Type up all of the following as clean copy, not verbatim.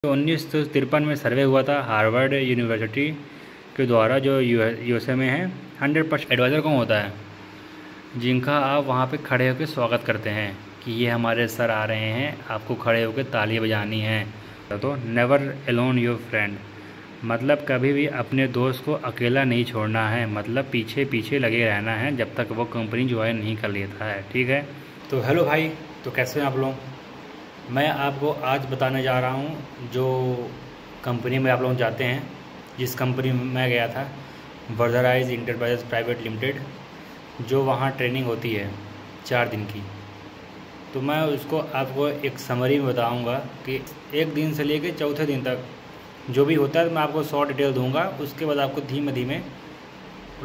तो 1953 में सर्वे हुआ था हार्वर्ड यूनिवर्सिटी के द्वारा, जो यूएसए में है। 100% एडवाइज़र कौन होता है? जिनका आप वहाँ पे खड़े होकर स्वागत करते हैं कि ये हमारे सर आ रहे हैं, आपको खड़े होकर तालियां बजानी है। तो नेवर एलोन योर फ्रेंड, मतलब कभी भी अपने दोस्त को अकेला नहीं छोड़ना है, मतलब पीछे पीछे लगे रहना है जब तक वो कंपनी ज्वाइन नहीं कर लेता है। ठीक है। तो हेलो भाई, तो कैसे हैं आप लोग? मैं आपको आज बताने जा रहा हूँ जो कंपनी में आप लोग जाते हैं, जिस कंपनी में मैं गया था, वर्धराइज इंटरप्राइजेज प्राइवेट लिमिटेड, जो वहाँ ट्रेनिंग होती है 4 दिन की। तो मैं उसको आपको एक समरी में बताऊँगा कि 1 दिन से लेकर चौथे दिन तक जो भी होता है, मैं आपको शॉर्ट डिटेल दूंगा, उसके बाद आपको धीमे धीमे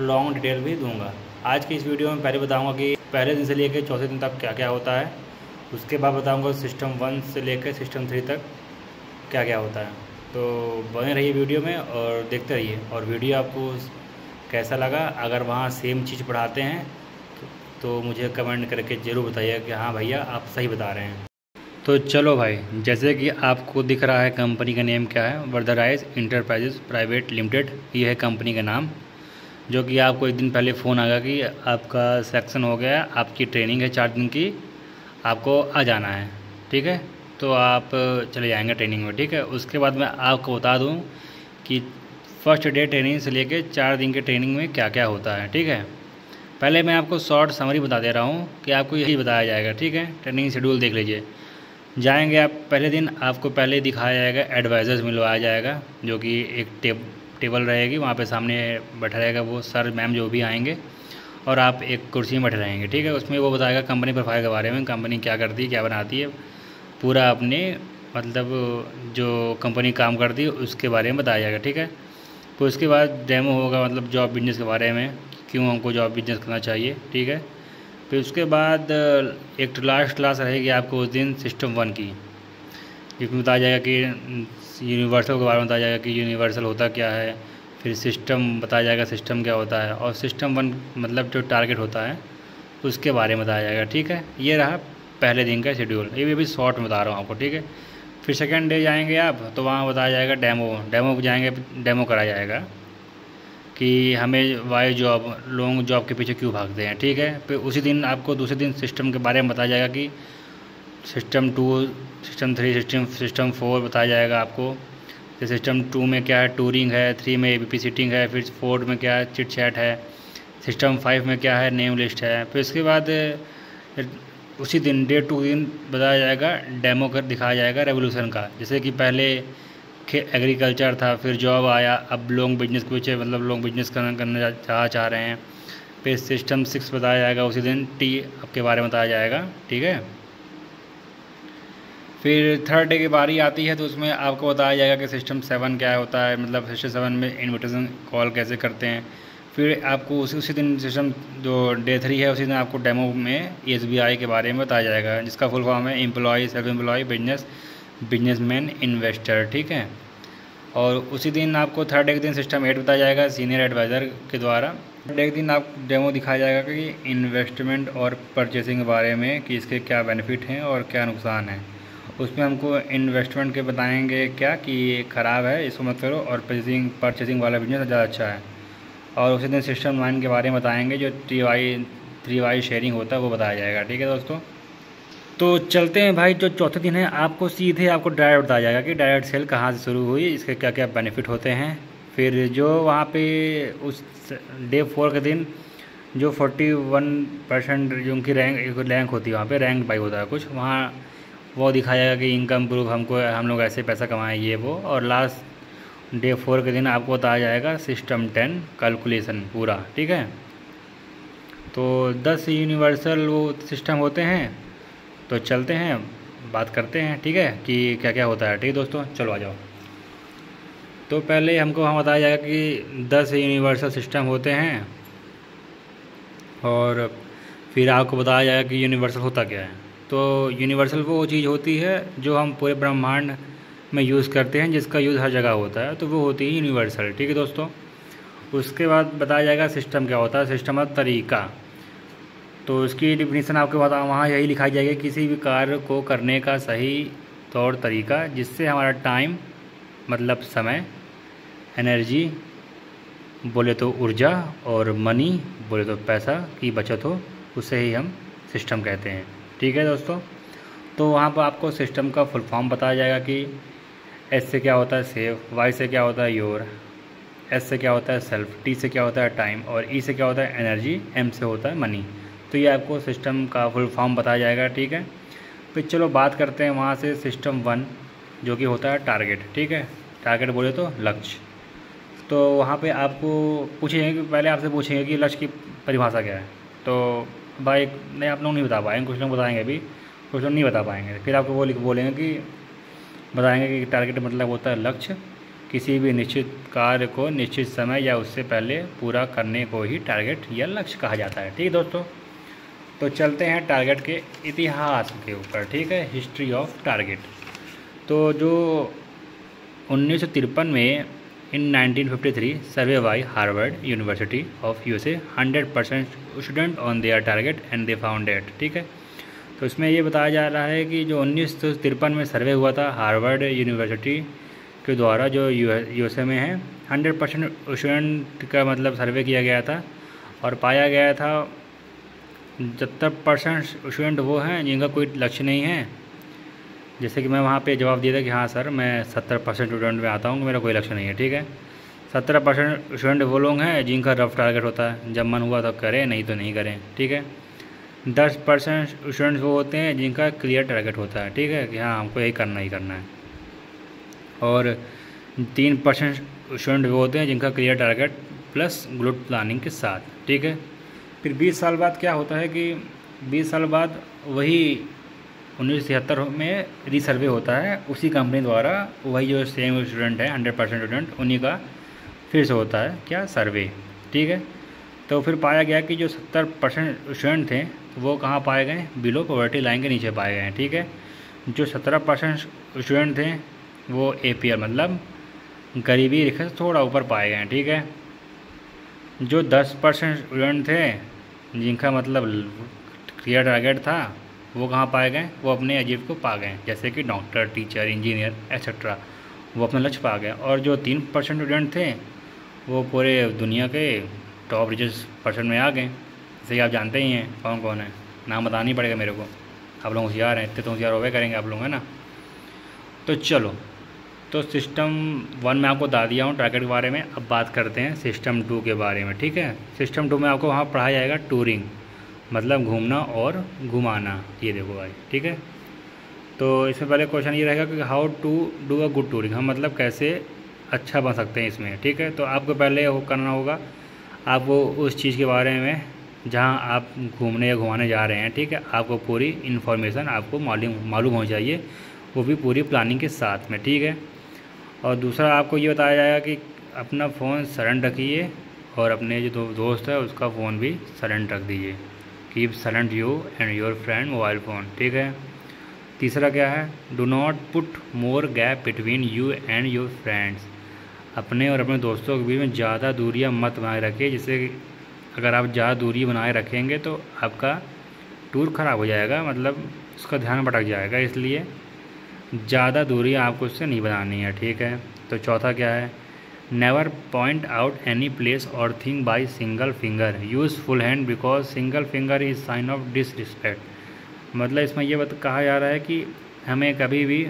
लॉन्ग डिटेल भी दूंगा। आज की इस वीडियो में पहले बताऊंगा कि पहले दिन से लेकर चौथे दिन तक क्या क्या होता है, उसके बाद बताऊंगा सिस्टम 1 से लेकर सिस्टम 3 तक क्या क्या होता है। तो बने रहिए वीडियो में और देखते रहिए। और वीडियो आपको कैसा लगा, अगर वहाँ सेम चीज़ पढ़ाते हैं तो मुझे कमेंट करके ज़रूर बताइए कि हाँ भैया आप सही बता रहे हैं। तो चलो भाई, जैसे कि आपको दिख रहा है कंपनी का नेम क्या है, वर्धराइज इंटरप्राइजेज प्राइवेट लिमिटेड, ये है कंपनी का नाम। जो कि आपको 1 दिन पहले फ़ोन आएगा कि आपका सेक्शन हो गया, आपकी ट्रेनिंग है 4 दिन की, आपको आ जाना है। ठीक है, तो आप चले जाएंगे ट्रेनिंग में। ठीक है, उसके बाद मैं आपको बता दूं कि फर्स्ट डे ट्रेनिंग से लेके 4 दिन के ट्रेनिंग में क्या क्या होता है। ठीक है, पहले मैं आपको शॉर्ट समरी बता दे रहा हूँ कि आपको यही बताया जाएगा। ठीक है, ट्रेनिंग शेड्यूल देख लीजिए। जाएंगे आप पहले दिन, आपको पहले दिखाया जाएगा, एडवाइज़र्स मिलवाया जाएगा, जो कि एक टेबल रहेगी, वहाँ पे सामने बैठा रहेगा वो सर मैम जो भी आएंगे, और आप एक कुर्सी में बैठे रहेंगे। ठीक है, उसमें वो बताएगा कंपनी प्रोफाइल के बारे में, कंपनी क्या करती है, क्या बनाती है, पूरा अपने मतलब जो कंपनी काम करती है उसके बारे में बताया जाएगा। ठीक है, तो उसके बाद डेमो होगा, मतलब जॉब बिजनेस के बारे में, क्यों हमको जॉब बिजनेस करना चाहिए। ठीक है, फिर उसके बाद एक लास्ट क्लास रहेगी आपको उस दिन सिस्टम 1 की, जिसमें बताया जाएगा कि यूनिवर्सल के बारे में बताया जाएगा कि यूनिवर्सल होता क्या है, फिर सिस्टम बताया जाएगा सिस्टम क्या होता है, और सिस्टम 1 मतलब जो टारगेट होता है उसके बारे में बताया जाएगा। ठीक है, ये रहा पहले दिन का शेड्यूल, ये भी शॉर्ट में बता रहा हूँ आपको। ठीक है, फिर सेकेंड डे जाएंगे आप, तो वहाँ बताया जाएगा डेमो जाएंगे, डेमो कराया जाएगा कि हमें वाई जॉब लॉन्ग जॉब के पीछे क्यों भागते हैं। ठीक है, फिर उसी दिन आपको दूसरे दिन सिस्टम के बारे में बताया जाएगा कि सिस्टम 2, सिस्टम 3, सिस्टम 4 बताया जाएगा आपको। तो सिस्टम 2 में क्या है, टूरिंग है, 3 में एबीपी सीटिंग है, फिर 4 में क्या है, चिट चैट है, सिस्टम 5 में क्या है, नेम लिस्ट है। फिर उसके बाद उसी दिन डे 2 दिन बताया जाएगा, डेमो कर दिखाया जाएगा रेवोल्यूशन का, जैसे कि पहले एग्रीकल्चर था, फिर जॉब आया, अब लॉन्ग बिजनेस के पीछे मतलब लॉन्ग बिजनेस करना चाह रहे हैं। फिर सिस्टम 6 बताया जाएगा उसी दिन, टी आपके बारे में बताया जाएगा। ठीक है, फिर थर्ड डे की बारी आती है, तो उसमें आपको बताया जाएगा कि सिस्टम 7 क्या होता है, मतलब सिस्टम 7 में इन्विटेशन कॉल कैसे करते हैं। फिर आपको उसी दिन सिस्टम जो डे 3 है, उसी दिन आपको डेमो में एसबीआई के बारे में बताया जाएगा, जिसका फुल फॉर्म है employ, self employ, businessman, investor. ठीक है, और उसी दिन आपको थर्ड एक दिन सिस्टम 8 बताया जाएगा सीनियर एडवाइज़र के द्वारा। थर्ड एक दिन आप डेमो दिखाया जाएगा कि इन्वेस्टमेंट और परचेसिंग के बारे में, कि इसके क्या बेनिफिट हैं और क्या नुकसान है। उसमें हमको इन्वेस्टमेंट के बताएंगे क्या कि ये ख़राब है, इसको मत करो, और परचेसिंग वाला बिजनेस ज़्यादा अच्छा है। और उसी दिन सिस्टम 9 के बारे में बताएंगे, जो 3 वाई शेयरिंग होता है वो बताया जाएगा। ठीक है दोस्तों, तो चलते हैं भाई। जो चौथे दिन है, आपको सीधे आपको डायरेक्ट बताया जाएगा कि डायरेक्ट सेल कहाँ से शुरू हुई, इसके क्या क्या बेनिफिट होते हैं। फिर जो वहाँ पे उस डे 4 के दिन जो 41% जो उनकी रैंक होती है, वहाँ पे रैंक बाई होता है कुछ, वहाँ वो दिखाया जाएगा कि इनकम प्रूफ, हम लोग ऐसे पैसा कमाएं ये वो। और लास्ट डे 4 के दिन आपको बताया जाएगा सिस्टम 10 कैलकुलेशन पूरा। ठीक है, तो 10 यूनिवर्सल वो सिस्टम होते हैं। तो चलते हैं, बात करते हैं। ठीक है, कि क्या क्या होता है। ठीक है दोस्तों, चलो आ जाओ। तो पहले हमको वहाँ बताया जाएगा कि 10 यूनिवर्सल सिस्टम होते हैं, और फिर आपको बताया जाएगा कि यूनिवर्सल होता क्या है। तो यूनिवर्सल वो चीज़ होती है जो हम पूरे ब्रह्मांड में यूज़ करते हैं, जिसका यूज़ हर जगह होता है, तो वो होती है यूनिवर्सल। ठीक है दोस्तों, उसके बाद बताया जाएगा सिस्टम क्या होता है। सिस्टम का तरीका, तो इसकी डिफिनीसन आपके बता वहाँ यही लिखाई जाएगी, किसी भी कार्य को करने का सही तौर तरीका जिससे हमारा टाइम मतलब समय, एनर्जी बोले तो ऊर्जा, और मनी बोले तो पैसा की बचत हो, उसे ही हम सिस्टम कहते हैं। ठीक है दोस्तों, तो वहाँ पर आपको सिस्टम का फुल फॉर्म बताया जाएगा कि एस से क्या होता है सेव, वाई से क्या होता है योर, एस से क्या होता है सेल्फ, टी से क्या होता है टाइम, और ई से क्या होता है एनर्जी, एम से होता है मनी। तो ये आपको सिस्टम का फुल फॉर्म बताया जाएगा। ठीक है, फिर चलो बात करते हैं वहाँ से सिस्टम 1 जो कि होता है टारगेट। ठीक है, टारगेट बोले तो लक्ष्य। तो वहाँ पे आपको पूछेंगे कि पहले आपसे पूछेंगे कि लक्ष्य की परिभाषा क्या है। तो भाई नहीं, आप लोग नहीं बता पाएंगे, कुछ लोग बताएंगे भी, कुछ लोग नहीं बता पाएंगे। फिर आपको वो बोलेंगे कि बताएंगे कि टारगेट मतलब होता है लक्ष्य, किसी भी निश्चित कार्य को निश्चित समय या उससे पहले पूरा करने को ही टारगेट या लक्ष्य कहा जाता है। ठीक है दोस्तों, तो चलते हैं टारगेट के इतिहास के ऊपर। ठीक है, हिस्ट्री ऑफ टारगेट। तो जो 1953 में in 1953 survey by Harvard University of USA 100% student on there target and they found that. ठीक है, तो इसमें ये बताया जा रहा है कि जो 1953 में सर्वे हुआ था हार्वर्ड यूनिवर्सिटी के द्वारा, जो यूएसए में है, 100% स्टूडेंट का मतलब सर्वे किया गया था, और पाया गया था 70% स्टूडेंट वो हैं जिनका कोई लक्ष्य नहीं है। जैसे कि मैं वहाँ पे जवाब दिया था कि हाँ सर मैं 70% स्टूडेंट में आता हूँ, मेरा कोई लक्ष्य नहीं है। ठीक है, 70% स्टूडेंट वो लोग हैं जिनका रफ टारगेट होता है, जब मन हुआ तो करें, नहीं तो नहीं करें। ठीक है, 10% स्टूडेंट्स वो होते हैं जिनका क्लियर टारगेट होता है। ठीक है, कि हाँ हमको यही करना ही करना है, और 3% स्टूडेंट वो होते हैं जिनका clear target plus growth planning के साथ। ठीक है, फिर 20 साल बाद क्या होता है कि 20 साल बाद वही 1973 में रीसर्वे होता है उसी कंपनी द्वारा, वही जो सेम स्टूडेंट है 100% स्टूडेंट, उन्हीं का फिर से होता है क्या सर्वे। ठीक है, तो फिर पाया गया कि जो 70% स्टूडेंट थे वो कहाँ पाए गए, बिलो पॉवर्टी लाइन के नीचे पाए गए हैं। ठीक है, जो 17% स्टूडेंट थे वो APL मतलब गरीबी रेखा से थोड़ा ऊपर पाए गए हैं। ठीक है, जो 10% स्टूडेंट थे जिनका मतलब क्लियर टारगेट था वो कहाँ पाए गए, वो अपने अचीव को पा गए, जैसे कि डॉक्टर, टीचर, इंजीनियर एक्सेट्रा, वो अपना लक्ष्य पा गए। और जो 3% स्टूडेंट थे वो पूरे दुनिया के टॉप रिचेस्ट पर्सन में आ गए। जैसे कि आप जानते ही हैं कौन कौन है, नाम बताना नहीं पड़ेगा मेरे को, आप लोग होशियार हैं, इतने तो होशियार होवे करेंगे आप लोग, है ना। तो चलो, तो सिस्टम 1 में आपको बता दिया हूँ टारगेट के बारे में। अब बात करते हैं सिस्टम 2 के बारे में। ठीक है, सिस्टम 2 में आपको वहाँ पढ़ाया जाएगा टूरिंग, मतलब घूमना और घुमाना। ये देखो भाई, ठीक है, तो इसमें पहले क्वेश्चन ये रहेगा कि how to do a good touring, हम मतलब कैसे अच्छा बन सकते हैं इसमें। ठीक है, तो आपको पहले वो करना होगा, आपको उस चीज़ के बारे में जहाँ आप घूमने या घुमाने जा रहे हैं, ठीक है, आपको पूरी इन्फॉर्मेशन आपको मालूम हो चाहिए, वो भी पूरी प्लानिंग के साथ में। ठीक है, और दूसरा आपको ये बताया जाएगा कि अपना फ़ोन साइलेंट रखिए, और अपने जो दोस्त है उसका फ़ोन भी साइलेंट रख दीजिए। Keep silent you and your friend mobile phone. ठीक है, तीसरा क्या है, do not put more gap between you and your friends, अपने और अपने दोस्तों के बीच में ज़्यादा दूरियां मत बनाए रखिए, जिससे अगर आप ज़्यादा दूरी बनाए रखेंगे तो आपका टूर ख़राब हो जाएगा, मतलब उसका ध्यान भटक जाएगा, इसलिए ज़्यादा दूरी आपको उससे नहीं बनानी है। ठीक है, तो चौथा क्या है, never point out any place or thing by single finger, use full hand because single finger is sign of disrespect. मतलब इसमें ये कहा जा रहा है कि हमें कभी भी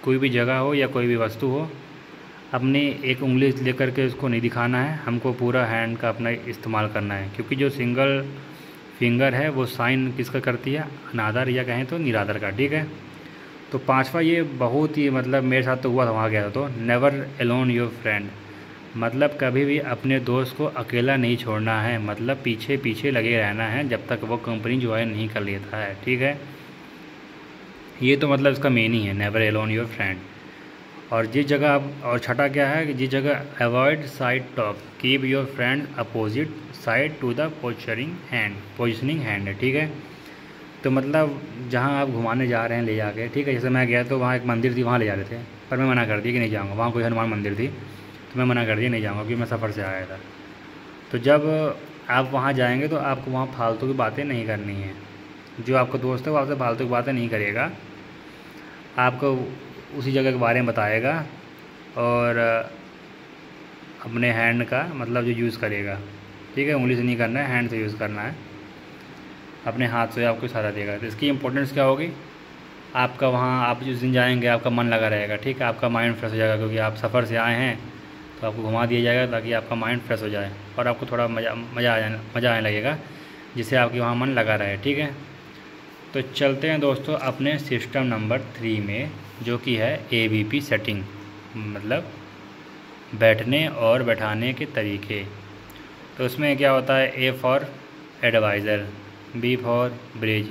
कोई भी जगह हो या कोई भी वस्तु हो, अपनी एक उंगली लेकर के उसको नहीं दिखाना है, हमको पूरा हैंड का अपना इस्तेमाल करना है, क्योंकि जो सिंगल फिंगर है वो साइन किसका करती है, अनादर या कहें तो निरादर का। ठीक है, तो पांचवा ये बहुत ही मतलब मेरे साथ तो हुआ था, वहाँ गया था, तो नेवर एलोन योर फ्रेंड, मतलब कभी भी अपने दोस्त को अकेला नहीं छोड़ना है, मतलब पीछे पीछे लगे रहना है जब तक वो कंपनी ज्वाइन नहीं कर लेता है। ठीक है, ये तो मतलब इसका मेन ही है, नेवर एलोन योर फ्रेंड। और जिस जगह आप, और छठा क्या है कि जिस जगह avoid side talk, keep your friend opposite side to the positioning hand. ठीक है, तो मतलब जहाँ आप घुमाने जा रहे हैं ले जाके, ठीक है, जैसे मैं गया तो वहाँ एक मंदिर थी, वहाँ ले जा रहे थे, पर मैं मना कर दिया कि नहीं जाऊँगा, वहाँ कोई हनुमान मंदिर थी तो मैं मना कर दिया नहीं जाऊँगा, क्योंकि मैं सफ़र से आया था। तो जब आप वहाँ जाएंगे तो आपको वहाँ फालतू की बातें नहीं करनी है, जो आपका दोस्त है वो आपसे फालतू की बातें नहीं करेगा, आपको उसी जगह के बारे में बताएगा और अपने हैंड का मतलब जो यूज़ करेगा, ठीक है, उंगली से नहीं करना है, हैंड से यूज़ करना है, अपने हाथ से आपको इशारा देगा। तो इसकी इंपॉर्टेंस क्या होगी, आपका वहाँ आप जिस दिन जाएंगे आपका मन लगा रहेगा, ठीक है, आपका माइंड फ्रेश हो जाएगा, क्योंकि आप सफ़र से आए हैं तो आपको घुमा दिया जाएगा ताकि आपका माइंड फ्रेश हो जाए और आपको थोड़ा मज़ा आने लगेगा, जिससे आपके वहाँ मन लगा रहे, ठीक है। तो चलते हैं दोस्तों अपने सिस्टम नंबर 3 में, जो कि है ABP सेटिंग, मतलब बैठने और बैठाने के तरीके। तो उसमें क्या होता है, A for adviser, B for bridge,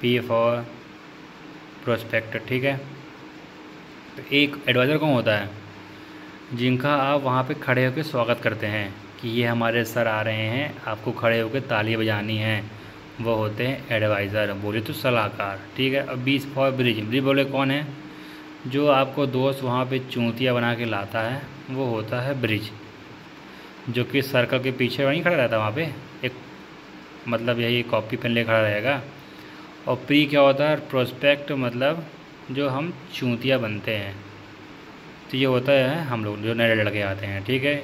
P for prospect, ठीक है। तो एक एडवाइज़र कौन होता है, जिनका आप वहाँ पे खड़े होकर स्वागत करते हैं कि ये हमारे सर आ रहे हैं, आपको खड़े होकर ताली बजानी है, वो होते हैं एडवाइज़र, बोले तो सलाहकार, ठीक है। अब 20 फॉर ब्रिज, ब्रिज बोले कौन है, जो आपको दोस्त वहाँ पे चूतिया बना के लाता है, वो होता है ब्रिज, जो कि सर्कल के पीछे वहीं खड़ा रहता है, वहाँ पे एक मतलब यही कॉपी पेन ले खड़ा रहेगा। और प्री क्या होता है, प्रोस्पेक्ट, मतलब जो हम चूतिया बनते हैं। तो ये होता है हम लोग जो नए लड़के आते हैं, ठीक है।